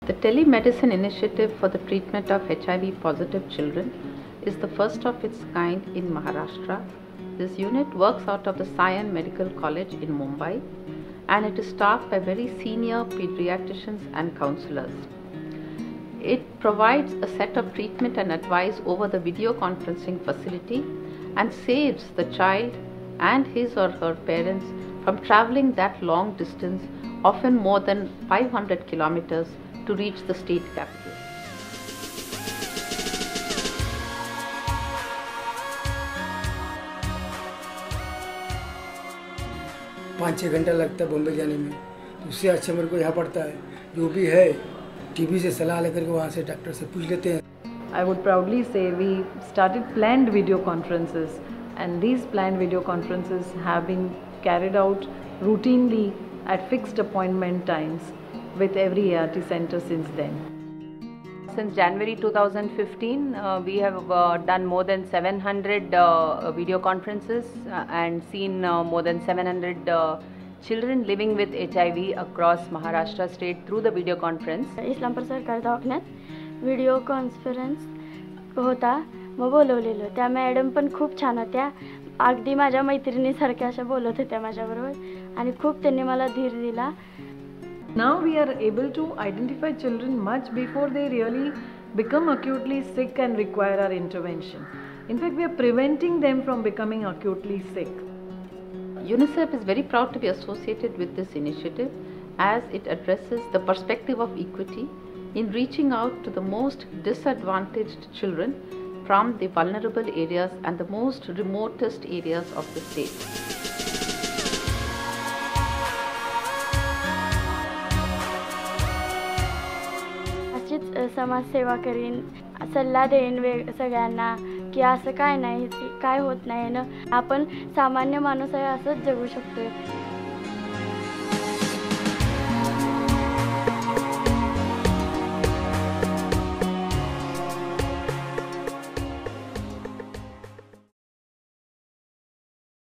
The telemedicine initiative for the treatment of HIV positive children is the first of its kind in Maharashtra. This unit works out of the Sion Medical College in Mumbai, and it is staffed by very senior pediatricians and counselors. It provides a set of treatment and advice over the video conferencing facility and saves the child and his or her parents from traveling that long distance, often more than 500 kilometers, to reach the state capital. पाँच छः घंटा लगता है बॉम्बे जाने में, उससे अच्छा मेरे को यहाँ पड़ता है। जो भी है टीवी से सलाह लेकर के वहाँ से डॉक्टर से पूछ लेते हैं। I would proudly say we started planned video conferences, and these planned video conferences have been carried out routinely at fixed appointment times with every ART center since then. Since January 2015, we have done more than 700 video conferences and seen more than 700 children living with HIV across Maharashtra state through the video conference. Islampur सरकारी दवाखान्यात video conference होता, मग बोलवलेलं. त्या madam पण खूप छान होत्या, अगदी माझ्या मैत्रिणीसारख्या अशा बोलत होत्या माझ्याबरोबर आणि खूप त्यांनी मला धीर दिला. Now we are able to identify children much before they really become acutely sick and require our intervention. In fact, we are preventing them from becoming acutely sick. UNICEF is very proud to be associated with this initiative, as it addresses the perspective of equity in reaching out to the most disadvantaged children from the vulnerable areas and the most remotest areas of the state. समाज सेवा करीन, सल्ला देईन सगळ्यांना की असं काय नाही, काय होत नाही ना, आपण सामान्य माणूस आहे असंच जगू शकतो.